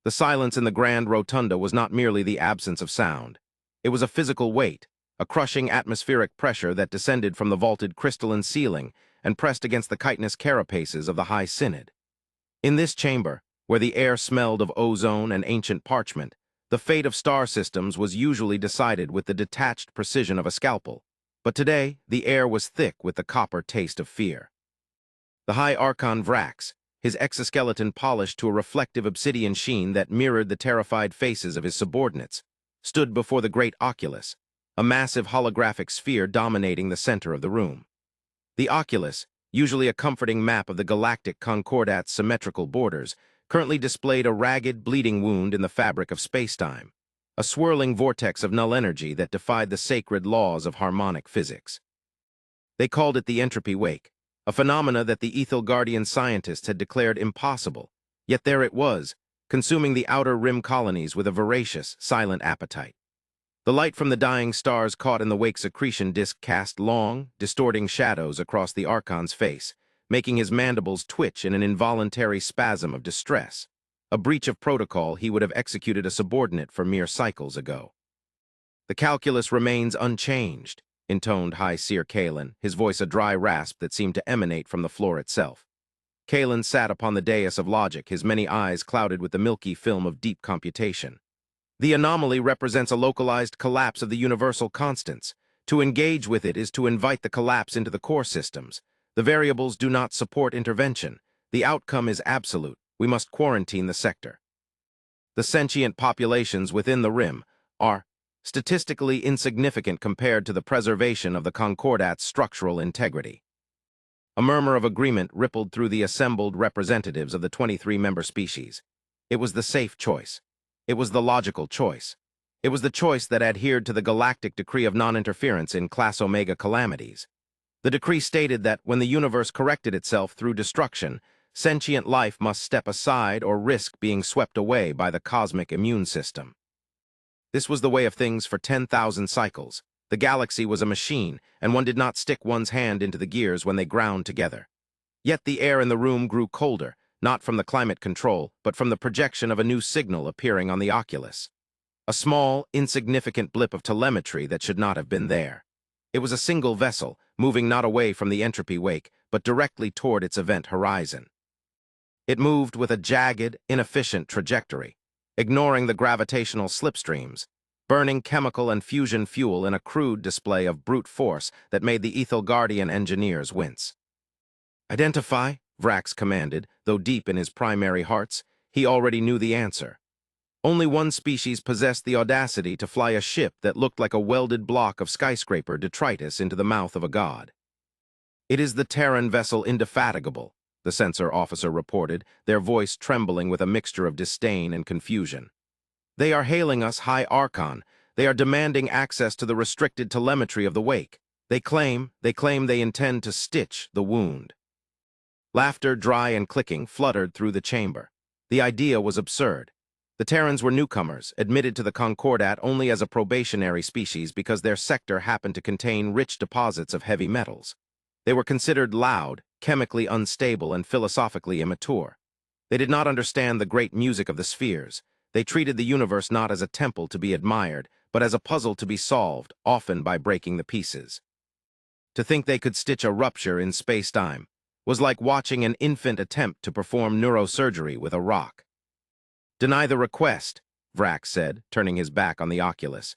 The silence in the grand rotunda was not merely the absence of sound. It was a physical weight, a crushing atmospheric pressure that descended from the vaulted crystalline ceiling and pressed against the chitinous carapaces of the High Synod. In this chamber, where the air smelled of ozone and ancient parchment, the fate of star systems was usually decided with the detached precision of a scalpel. But today, the air was thick with the copper taste of fear. The High Archon Vrax, his exoskeleton polished to a reflective obsidian sheen that mirrored the terrified faces of his subordinates, stood before the great oculus, a massive holographic sphere dominating the center of the room. The oculus, usually a comforting map of the galactic concordat's symmetrical borders, currently displayed a ragged, bleeding wound in the fabric of spacetime, a swirling vortex of null energy that defied the sacred laws of harmonic physics. They called it the entropy wake, a phenomena that the Ethelgardian scientists had declared impossible, yet there it was, consuming the outer rim colonies with a voracious, silent appetite. The light from the dying stars caught in the wake's accretion disk cast long, distorting shadows across the Archon's face, making his mandibles twitch in an involuntary spasm of distress, a breach of protocol he would have executed a subordinate for mere cycles ago. "The calculus remains unchanged," intoned High Seer Kalen, his voice a dry rasp that seemed to emanate from the floor itself. Kalen sat upon the dais of logic, his many eyes clouded with the milky film of deep computation. "The anomaly represents a localized collapse of the universal constants. To engage with it is to invite the collapse into the core systems. The variables do not support intervention. The outcome is absolute. We must quarantine the sector. The sentient populations within the rim are statistically insignificant compared to the preservation of the Concordat's structural integrity." A murmur of agreement rippled through the assembled representatives of the 23-member species. It was the safe choice. It was the logical choice. It was the choice that adhered to the galactic decree of non-interference in Class Omega calamities. The decree stated that when the universe corrected itself through destruction, sentient life must step aside or risk being swept away by the cosmic immune system. This was the way of things for 10,000 cycles. The galaxy was a machine, and one did not stick one's hand into the gears when they ground together. Yet the air in the room grew colder, not from the climate control, but from the projection of a new signal appearing on the oculus. A small, insignificant blip of telemetry that should not have been there. It was a single vessel, moving not away from the entropy wake, but directly toward its event horizon. It moved with a jagged, inefficient trajectory, ignoring the gravitational slipstreams, burning chemical and fusion fuel in a crude display of brute force that made the Ethelgardian engineers wince. "Identify," Vrax commanded, though deep in his primary hearts, he already knew the answer. Only one species possessed the audacity to fly a ship that looked like a welded block of skyscraper detritus into the mouth of a god. "It is the Terran vessel Indefatigable," the sensor officer reported, their voice trembling with a mixture of disdain and confusion. "They are hailing us, High Archon. They are demanding access to the restricted telemetry of the wake. They claim they intend to stitch the wound." Laughter, dry and clicking, fluttered through the chamber. The idea was absurd. The Terrans were newcomers, admitted to the Concordat only as a probationary species because their sector happened to contain rich deposits of heavy metals. They were considered loud, chemically unstable, and philosophically immature. They did not understand the great music of the spheres. They treated the universe not as a temple to be admired, but as a puzzle to be solved, often by breaking the pieces. To think they could stitch a rupture in space-time was like watching an infant attempt to perform neurosurgery with a rock. "Deny the request," Vrax said, turning his back on the oculus.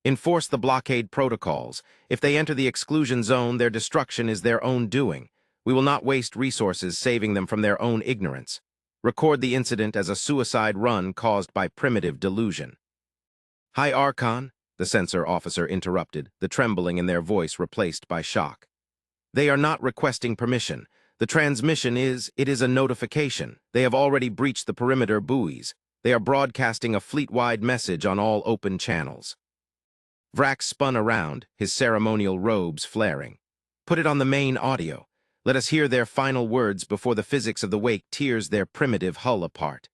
"Enforce the blockade protocols. If they enter the exclusion zone, their destruction is their own doing. We will not waste resources saving them from their own ignorance. Record the incident as a suicide run caused by primitive delusion." "High Archon," the sensor officer interrupted, the trembling in their voice replaced by shock. "They are not requesting permission. The transmission is a notification. They have already breached the perimeter buoys. They are broadcasting a fleet-wide message on all open channels." Vrax spun around, his ceremonial robes flaring. "Put it on the main audio. Let us hear their final words before the physics of the wake tears their primitive hull apart."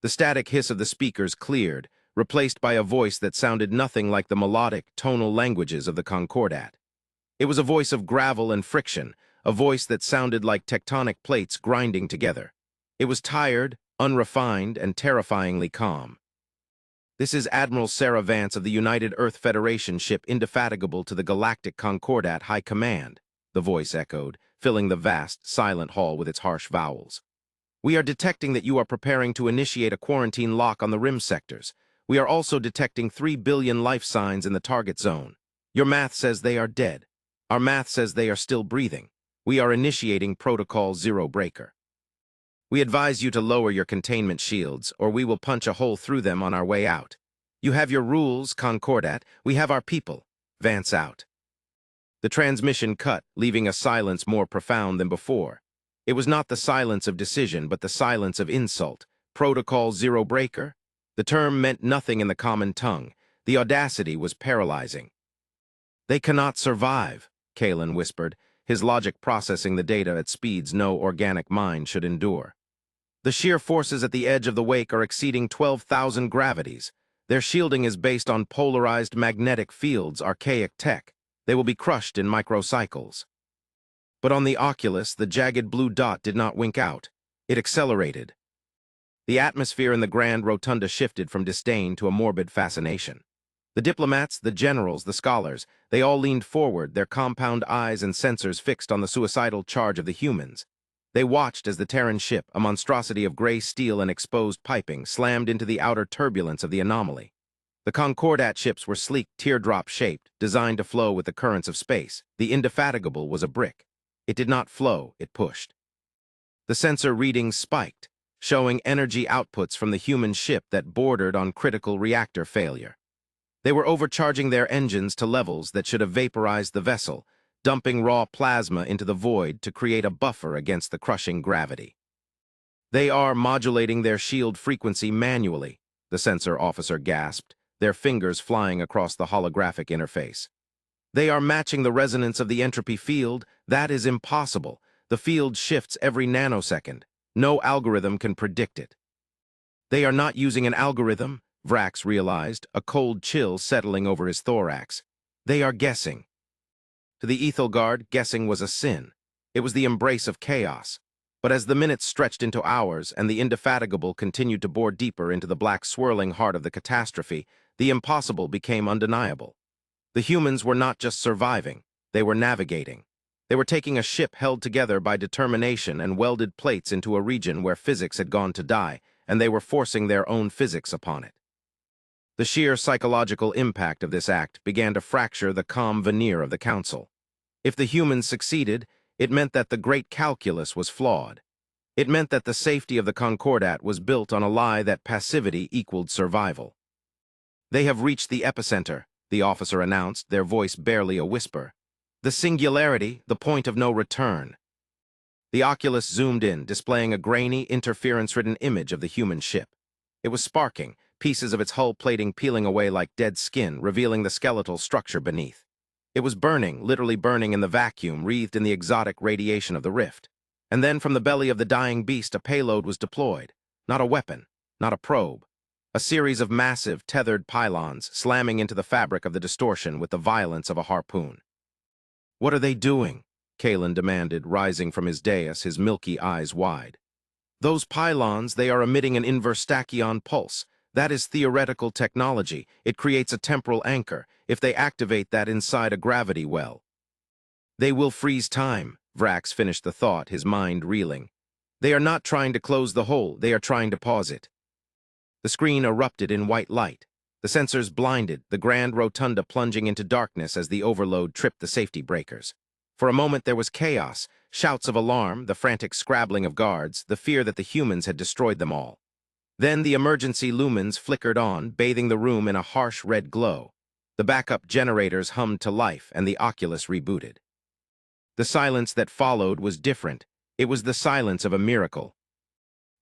The static hiss of the speakers cleared, replaced by a voice that sounded nothing like the melodic, tonal languages of the Concordat. It was a voice of gravel and friction, a voice that sounded like tectonic plates grinding together. It was tired, unrefined and terrifyingly calm. This is Admiral Sarah Vance of the United Earth Federation ship Indefatigable to the Galactic Concordat High Command, the voice echoed, filling the vast, silent hall with its harsh vowels. We are detecting that you are preparing to initiate a quarantine lock on the rim sectors. We are also detecting 3 billion life signs in the target zone. Your math says they are dead. Our math says they are still breathing. We are initiating Protocol Zero Breaker. We advise you to lower your containment shields, or we will punch a hole through them on our way out. You have your rules, Concordat. We have our people. Vance out. The transmission cut, leaving a silence more profound than before. It was not the silence of decision, but the silence of insult. Protocol Zero Breaker? The term meant nothing in the common tongue. The audacity was paralyzing. They cannot survive, Kalen whispered, his logic processing the data at speeds no organic mind should endure. The sheer forces at the edge of the wake are exceeding 12,000 gravities. Their shielding is based on polarized magnetic fields, archaic tech. They will be crushed in microcycles. But on the Oculus, the jagged blue dot did not wink out. It accelerated. The atmosphere in the grand rotunda shifted from disdain to a morbid fascination. The diplomats, the generals, the scholars, they all leaned forward, their compound eyes and sensors fixed on the suicidal charge of the humans. They watched as the Terran ship, a monstrosity of gray steel and exposed piping, slammed into the outer turbulence of the anomaly. The Concordat ships were sleek, teardrop-shaped, designed to flow with the currents of space. The Indefatigable was a brick. It did not flow, it pushed. The sensor readings spiked, showing energy outputs from the human ship that bordered on critical reactor failure. They were overcharging their engines to levels that should have vaporized the vessel, dumping raw plasma into the void to create a buffer against the crushing gravity. They are modulating their shield frequency manually, the sensor officer gasped, their fingers flying across the holographic interface. They are matching the resonance of the entropy field. That is impossible. The field shifts every nanosecond. No algorithm can predict it. They are not using an algorithm, Vrax realized, a cold chill settling over his thorax. They are guessing. To the Ethelgard, guessing was a sin. It was the embrace of chaos. But as the minutes stretched into hours and the Indefatigable continued to bore deeper into the black swirling heart of the catastrophe, the impossible became undeniable. The humans were not just surviving, they were navigating. They were taking a ship held together by determination and welded plates into a region where physics had gone to die, and they were forcing their own physics upon it. The sheer psychological impact of this act began to fracture the calm veneer of the Council. If the humans succeeded, it meant that the great calculus was flawed. It meant that the safety of the Concordat was built on a lie that passivity equaled survival. They have reached the epicenter, the officer announced, their voice barely a whisper. The singularity, the point of no return. The Oculus zoomed in, displaying a grainy, interference-ridden image of the human ship. It was sparking, pieces of its hull plating peeling away like dead skin, revealing the skeletal structure beneath. It was burning, literally burning in the vacuum, wreathed in the exotic radiation of the rift. And then from the belly of the dying beast a payload was deployed. Not a weapon, not a probe. A series of massive, tethered pylons slamming into the fabric of the distortion with the violence of a harpoon. What are they doing? Kalen demanded, rising from his dais, his milky eyes wide. Those pylons, they are emitting an inverse tachyon pulse. That is theoretical technology. It creates a temporal anchor, if they activate that inside a gravity well. They will freeze time, Vrax finished the thought, his mind reeling. They are not trying to close the hole, they are trying to pause it. The screen erupted in white light. The sensors blinded, the grand rotunda plunging into darkness as the overload tripped the safety breakers. For a moment there was chaos, shouts of alarm, the frantic scrabbling of guards, the fear that the humans had destroyed them all. Then the emergency lumens flickered on, bathing the room in a harsh red glow. The backup generators hummed to life, and the Oculus rebooted. The silence that followed was different. It was the silence of a miracle.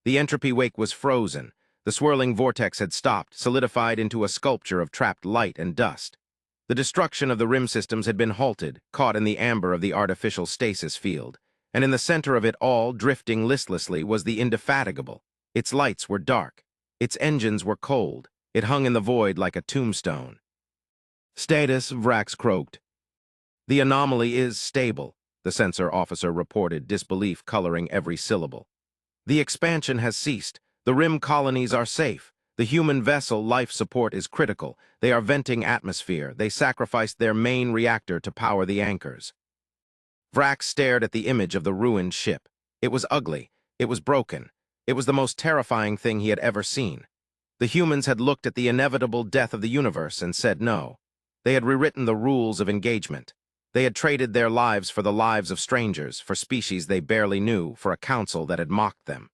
The entropy wake was frozen. The swirling vortex had stopped, solidified into a sculpture of trapped light and dust. The destruction of the rim systems had been halted, caught in the amber of the artificial stasis field. And in the center of it all, drifting listlessly, was the Indefatigable. Its lights were dark. Its engines were cold. It hung in the void like a tombstone. Status, Vrax croaked. The anomaly is stable, the sensor officer reported, disbelief coloring every syllable. The expansion has ceased. The rim colonies are safe. The human vessel life support is critical. They are venting atmosphere. They sacrificed their main reactor to power the anchors. Vrax stared at the image of the ruined ship. It was ugly. It was broken. It was the most terrifying thing he had ever seen. The humans had looked at the inevitable death of the universe and said no. They had rewritten the rules of engagement. They had traded their lives for the lives of strangers, for species they barely knew, for a council that had mocked them.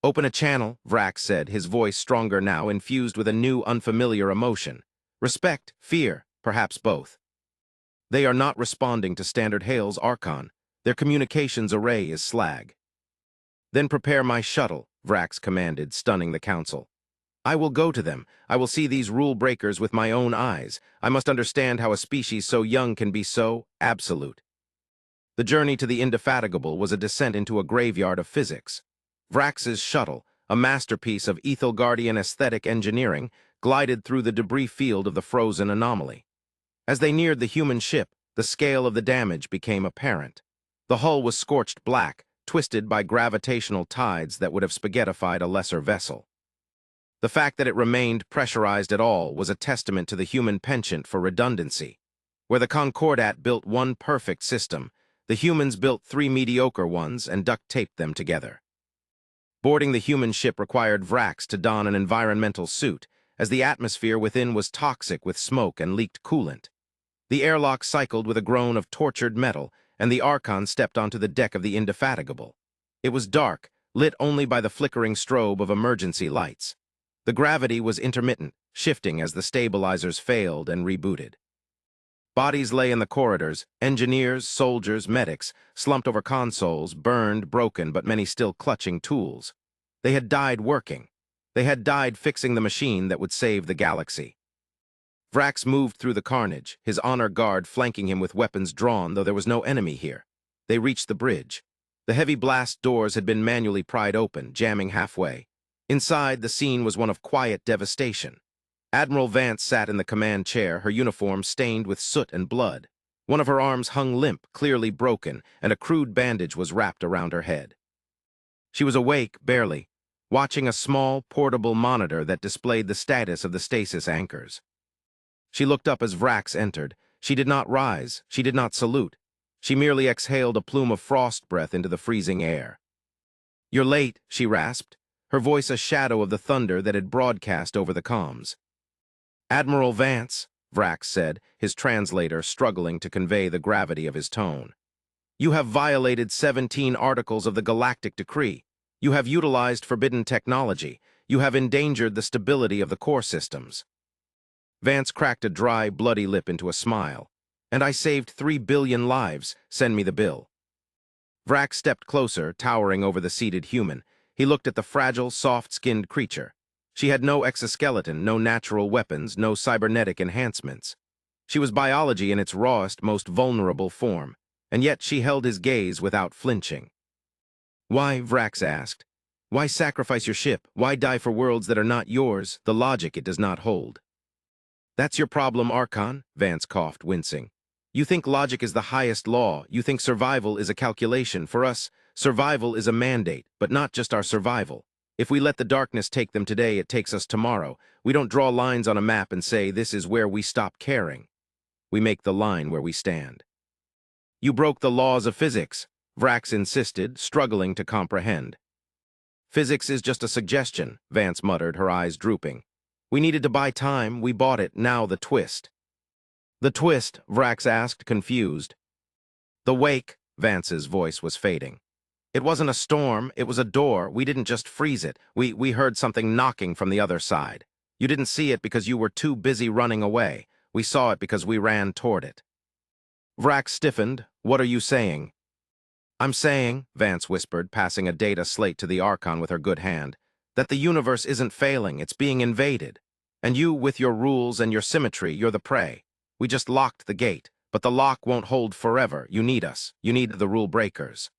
"Open a channel," Vrax said, his voice stronger now, infused with a new, unfamiliar emotion. Respect, fear, perhaps both. "They are not responding to standard hails, Archon. Their communications array is slag." "Then prepare my shuttle," Vrax commanded, stunning the council. "I will go to them. I will see these rule breakers with my own eyes. I must understand how a species so young can be so absolute." The journey to the Indefatigable was a descent into a graveyard of physics. Vrax's shuttle, a masterpiece of Ethelgardian aesthetic engineering, glided through the debris field of the frozen anomaly. As they neared the human ship, the scale of the damage became apparent. The hull was scorched black, twisted by gravitational tides that would have spaghettified a lesser vessel. The fact that it remained pressurized at all was a testament to the human penchant for redundancy. Where the Concordat built one perfect system, the humans built three mediocre ones and duct-taped them together. Boarding the human ship required Vrax to don an environmental suit, as the atmosphere within was toxic with smoke and leaked coolant. The airlock cycled with a groan of tortured metal, and the Archon stepped onto the deck of the Indefatigable. It was dark, lit only by the flickering strobe of emergency lights. The gravity was intermittent, shifting as the stabilizers failed and rebooted. Bodies lay in the corridors, engineers, soldiers, medics, slumped over consoles, burned, broken, but many still clutching tools. They had died working. They had died fixing the machine that would save the galaxy. Vrax moved through the carnage, his honor guard flanking him with weapons drawn, though there was no enemy here. They reached the bridge. The heavy blast doors had been manually pried open, jamming halfway. Inside, the scene was one of quiet devastation. Admiral Vance sat in the command chair, her uniform stained with soot and blood. One of her arms hung limp, clearly broken, and a crude bandage was wrapped around her head. She was awake, barely, watching a small, portable monitor that displayed the status of the stasis anchors. She looked up as Vrax entered. She did not rise. She did not salute. She merely exhaled a plume of frost breath into the freezing air. "You're late," she rasped, her voice a shadow of the thunder that had broadcast over the comms. "Admiral Vance," Vrax said, his translator struggling to convey the gravity of his tone. "You have violated 17 articles of the Galactic Decree. You have utilized forbidden technology. You have endangered the stability of the core systems." Vance cracked a dry, bloody lip into a smile. "And I saved 3 billion lives. Send me the bill." Vrax stepped closer, towering over the seated human. He looked at the fragile, soft-skinned creature. She had no exoskeleton, no natural weapons, no cybernetic enhancements. She was biology in its rawest, most vulnerable form, and yet she held his gaze without flinching. "Why?" Vrax asked. "Why sacrifice your ship? Why die for worlds that are not yours? The logic it does not hold." "That's your problem, Archon," Vance coughed, wincing. "You think logic is the highest law. You think survival is a calculation. For us, survival is a mandate, but not just our survival. If we let the darkness take them today, it takes us tomorrow. We don't draw lines on a map and say, this is where we stop caring. We make the line where we stand." "You broke the laws of physics," Vrax insisted, struggling to comprehend. "Physics is just a suggestion," Vance muttered, her eyes drooping. "We needed to buy time. We bought it. Now the twist." "The twist?" Vrax asked, confused. "The wake," Vance's voice was fading. "It wasn't a storm, it was a door. We didn't just freeze it. We heard something knocking from the other side. You didn't see it because you were too busy running away. We saw it because we ran toward it." Vrax stiffened. "What are you saying?" "I'm saying," Vance whispered, passing a data slate to the Archon with her good hand, "that the universe isn't failing, it's being invaded. And you, with your rules and your symmetry, you're the prey. We just locked the gate, but the lock won't hold forever. You need us. You need the rule breakers."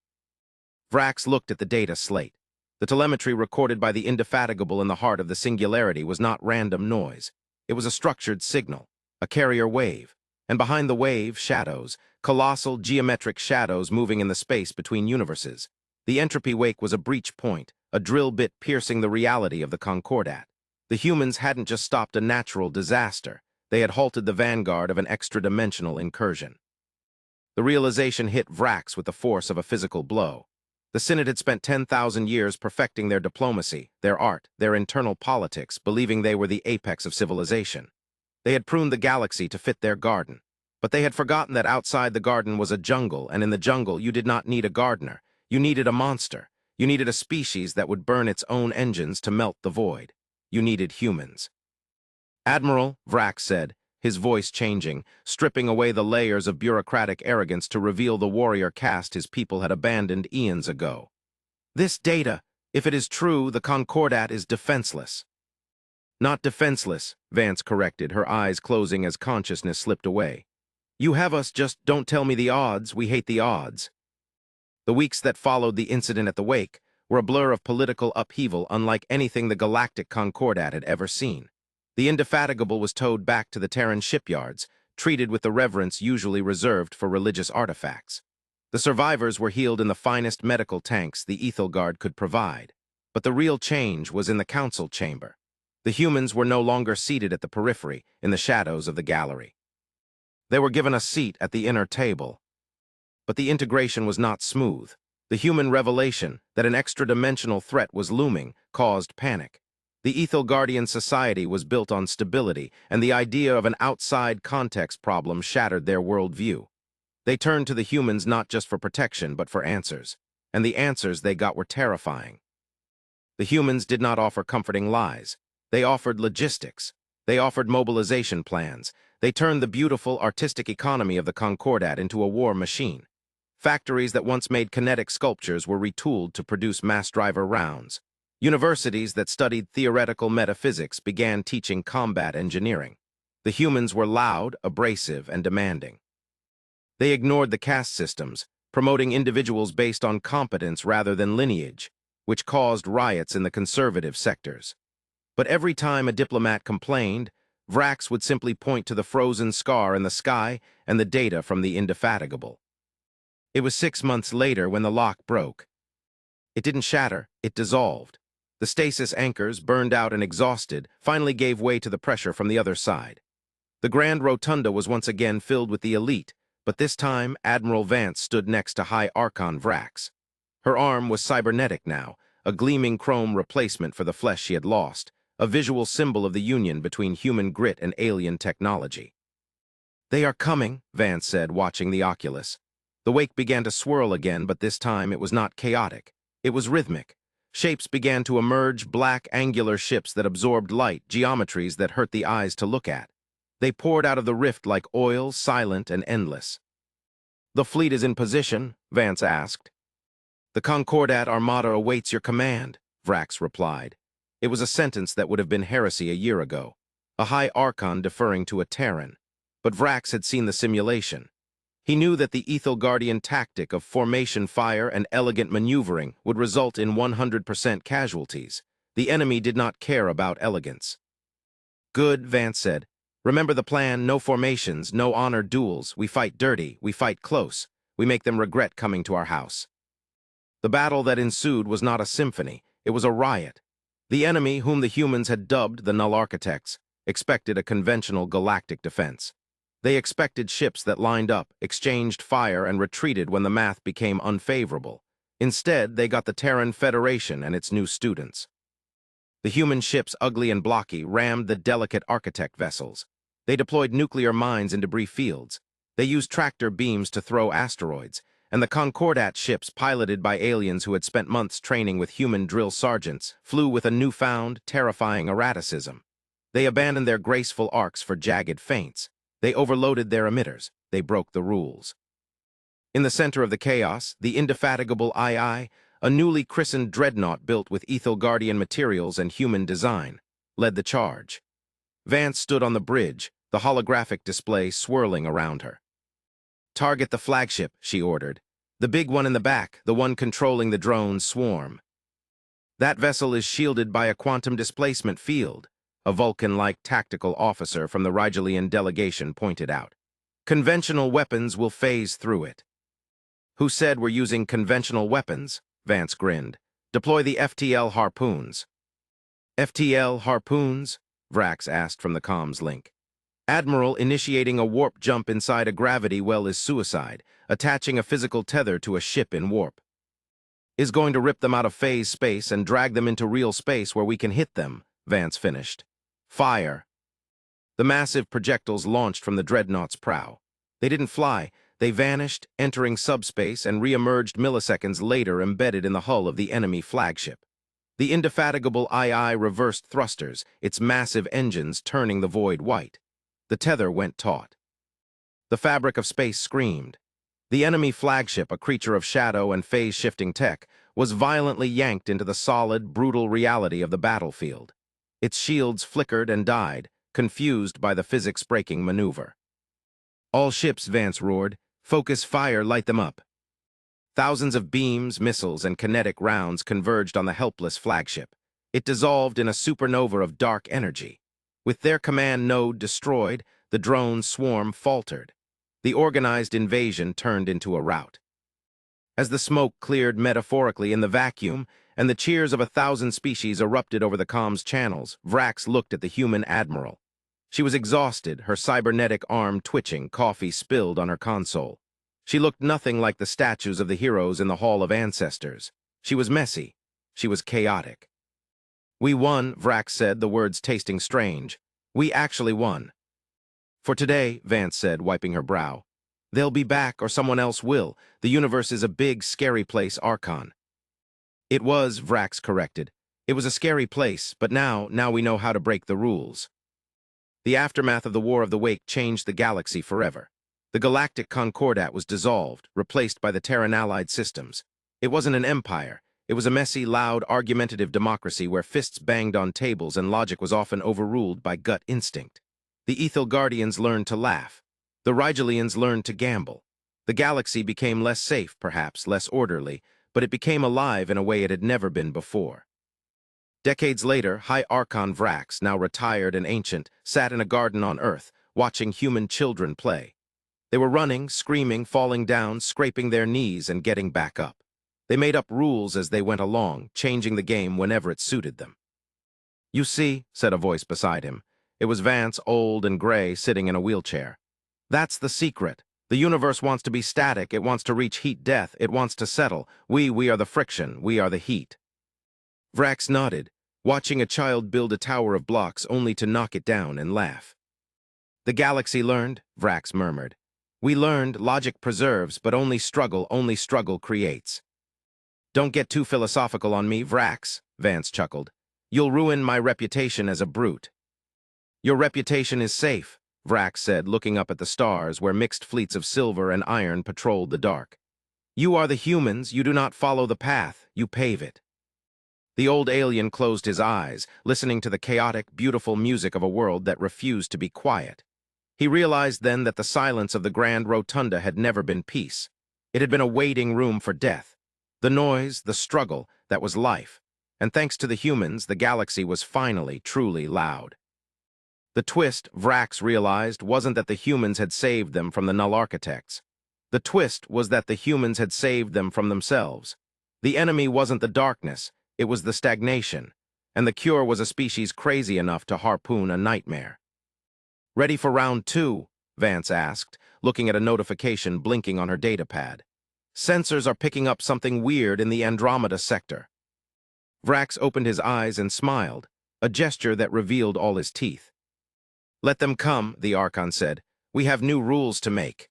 Vrax looked at the data slate. The telemetry recorded by the Indefatigable in the heart of the singularity was not random noise. It was a structured signal, a carrier wave, and behind the wave, shadows, colossal geometric shadows moving in the space between universes. The entropy wake was a breach point, a drill bit piercing the reality of the Concordat. The humans hadn't just stopped a natural disaster, they had halted the vanguard of an extra-dimensional incursion. The realization hit Vrax with the force of a physical blow. The Synod had spent 10,000 years perfecting their diplomacy, their art, their internal politics, believing they were the apex of civilization. They had pruned the galaxy to fit their garden. But they had forgotten that outside the garden was a jungle, and in the jungle you did not need a gardener. You needed a monster. You needed a species that would burn its own engines to melt the void. You needed humans. "Admiral," Vrax said, his voice changing, stripping away the layers of bureaucratic arrogance to reveal the warrior caste his people had abandoned eons ago. "This data, if it is true, the Concordat is defenseless." "Not defenseless," Vance corrected, her eyes closing as consciousness slipped away. "You have us, just don't tell me the odds, we hate the odds." The weeks that followed the incident at the wake were a blur of political upheaval unlike anything the galactic Concordat had ever seen. The Indefatigable was towed back to the Terran shipyards, treated with the reverence usually reserved for religious artifacts. The survivors were healed in the finest medical tanks the Ethelgard could provide. But the real change was in the council chamber. The humans were no longer seated at the periphery, in the shadows of the gallery. They were given a seat at the inner table. But the integration was not smooth. The human revelation that an extra-dimensional threat was looming caused panic. The Ethelgardian society was built on stability, and the idea of an outside context problem shattered their worldview. They turned to the humans not just for protection, but for answers. And the answers they got were terrifying. The humans did not offer comforting lies. They offered logistics. They offered mobilization plans. They turned the beautiful, artistic economy of the Concordat into a war machine. Factories that once made kinetic sculptures were retooled to produce mass-driver rounds. Universities that studied theoretical metaphysics began teaching combat engineering. The humans were loud, abrasive, and demanding. They ignored the caste systems, promoting individuals based on competence rather than lineage, which caused riots in the conservative sectors. But every time a diplomat complained, Vrax would simply point to the frozen scar in the sky and the data from the Indefatigable. It was 6 months later when the lock broke. It didn't shatter, it dissolved. The stasis anchors, burned out and exhausted, finally gave way to the pressure from the other side. The Grand Rotunda was once again filled with the elite, but this time Admiral Vance stood next to High Archon Vrax. Her arm was cybernetic now, a gleaming chrome replacement for the flesh she had lost, a visual symbol of the union between human grit and alien technology. "They are coming," Vance said, watching the Oculus. The wake began to swirl again, but this time it was not chaotic. It was rhythmic. Shapes began to emerge, black, angular ships that absorbed light, geometries that hurt the eyes to look at. They poured out of the rift like oil, silent and endless. "The fleet is in position?" Vance asked. "The Concordat Armada awaits your command," Vrax replied. It was a sentence that would have been heresy a year ago, a High Archon deferring to a Terran. But Vrax had seen the simulation. He knew that the Ethelgardian tactic of formation fire and elegant maneuvering would result in 100% casualties. The enemy did not care about elegance. "Good," Vance said. "Remember the plan, no formations, no honor duels. We fight dirty, we fight close. We make them regret coming to our house." The battle that ensued was not a symphony, it was a riot. The enemy, whom the humans had dubbed the Null Architects, expected a conventional galactic defense. They expected ships that lined up, exchanged fire, and retreated when the math became unfavorable. Instead, they got the Terran Federation and its new students. The human ships, ugly and blocky, rammed the delicate architect vessels. They deployed nuclear mines in debris fields. They used tractor beams to throw asteroids. And the Concordat ships, piloted by aliens who had spent months training with human drill sergeants, flew with a newfound, terrifying erraticism. They abandoned their graceful arcs for jagged feints. They overloaded their emitters. They broke the rules. In the center of the chaos, the Indefatigable II, a newly christened dreadnought built with Ethelgardian materials and human design, led the charge. Vance stood on the bridge, the holographic display swirling around her. "Target the flagship," she ordered. "The big one in the back, the one controlling the drone swarm." "That vessel is shielded by a quantum displacement field," a Vulcan-like tactical officer from the Rigelian delegation pointed out. "Conventional weapons will phase through it." "Who said we're using conventional weapons?" Vance grinned. Deploy the FTL harpoons. FTL harpoons? Vrax asked from the comms link. Admiral, initiating a warp jump inside a gravity well is suicide, attaching a physical tether to a ship in warp. Is going to rip them out of phase space and drag them into real space where we can hit them, Vance finished. Fire. The massive projectiles launched from the dreadnought's prow. They didn't fly, they vanished, entering subspace and re-emerged milliseconds later embedded in the hull of the enemy flagship. The indefatigable II reversed thrusters, its massive engines turning the void white. The tether went taut. The fabric of space screamed. The enemy flagship, a creature of shadow and phase-shifting tech, was violently yanked into the solid, brutal reality of the battlefield. Its shields flickered and died, confused by the physics-breaking maneuver. All ships, Vance roared. Focus fire, light them up. Thousands of beams, missiles, and kinetic rounds converged on the helpless flagship. It dissolved in a supernova of dark energy. With their command node destroyed, the drone swarm faltered. The organized invasion turned into a rout. As the smoke cleared metaphorically in the vacuum, and the cheers of 1,000 species erupted over the comms channels, Vrax looked at the human admiral. She was exhausted, her cybernetic arm twitching, coffee spilled on her console. She looked nothing like the statues of the heroes in the Hall of Ancestors. She was messy. She was chaotic. We won, Vrax said, the words tasting strange. We actually won. For today, Vance said, wiping her brow. They'll be back, or someone else will. The universe is a big, scary place, Archon. It was, Vrax corrected. It was a scary place, but now we know how to break the rules. The aftermath of the War of the Wake changed the galaxy forever. The Galactic Concordat was dissolved, replaced by the Terran Allied systems. It wasn't an empire. It was a messy, loud, argumentative democracy where fists banged on tables and logic was often overruled by gut instinct. The Ethel Guardians learned to laugh. The Rigelians learned to gamble. The galaxy became less safe, perhaps, less orderly, but it became alive in a way it had never been before. Decades later, High Archon Vrax, now retired and ancient, sat in a garden on Earth, watching human children play. They were running, screaming, falling down, scraping their knees, and getting back up. They made up rules as they went along, changing the game whenever it suited them. You see, said a voice beside him. It was Vance, old and gray, sitting in a wheelchair. That's the secret. The universe wants to be static, it wants to reach heat death, it wants to settle. We are the friction, we are the heat. Vrax nodded, watching a child build a tower of blocks only to knock it down and laugh. The galaxy learned, Vrax murmured. We learned logic preserves, but only struggle creates. Don't get too philosophical on me, Vrax, Vance chuckled. You'll ruin my reputation as a brute. Your reputation is safe, Vrax said, looking up at the stars where mixed fleets of silver and iron patrolled the dark. You are the humans, you do not follow the path, you pave it. The old alien closed his eyes, listening to the chaotic, beautiful music of a world that refused to be quiet. He realized then that the silence of the Grand Rotunda had never been peace. It had been a waiting room for death. The noise, the struggle, that was life. And thanks to the humans, the galaxy was finally, truly loud. The twist, Vrax realized, wasn't that the humans had saved them from the Null Architects. The twist was that the humans had saved them from themselves. The enemy wasn't the darkness, it was the stagnation. And the cure was a species crazy enough to harpoon a nightmare. Ready for round 2? Vance asked, looking at a notification blinking on her datapad. Sensors are picking up something weird in the Andromeda sector. Vrax opened his eyes and smiled, a gesture that revealed all his teeth. Let them come, the Archon said. We have new rules to make.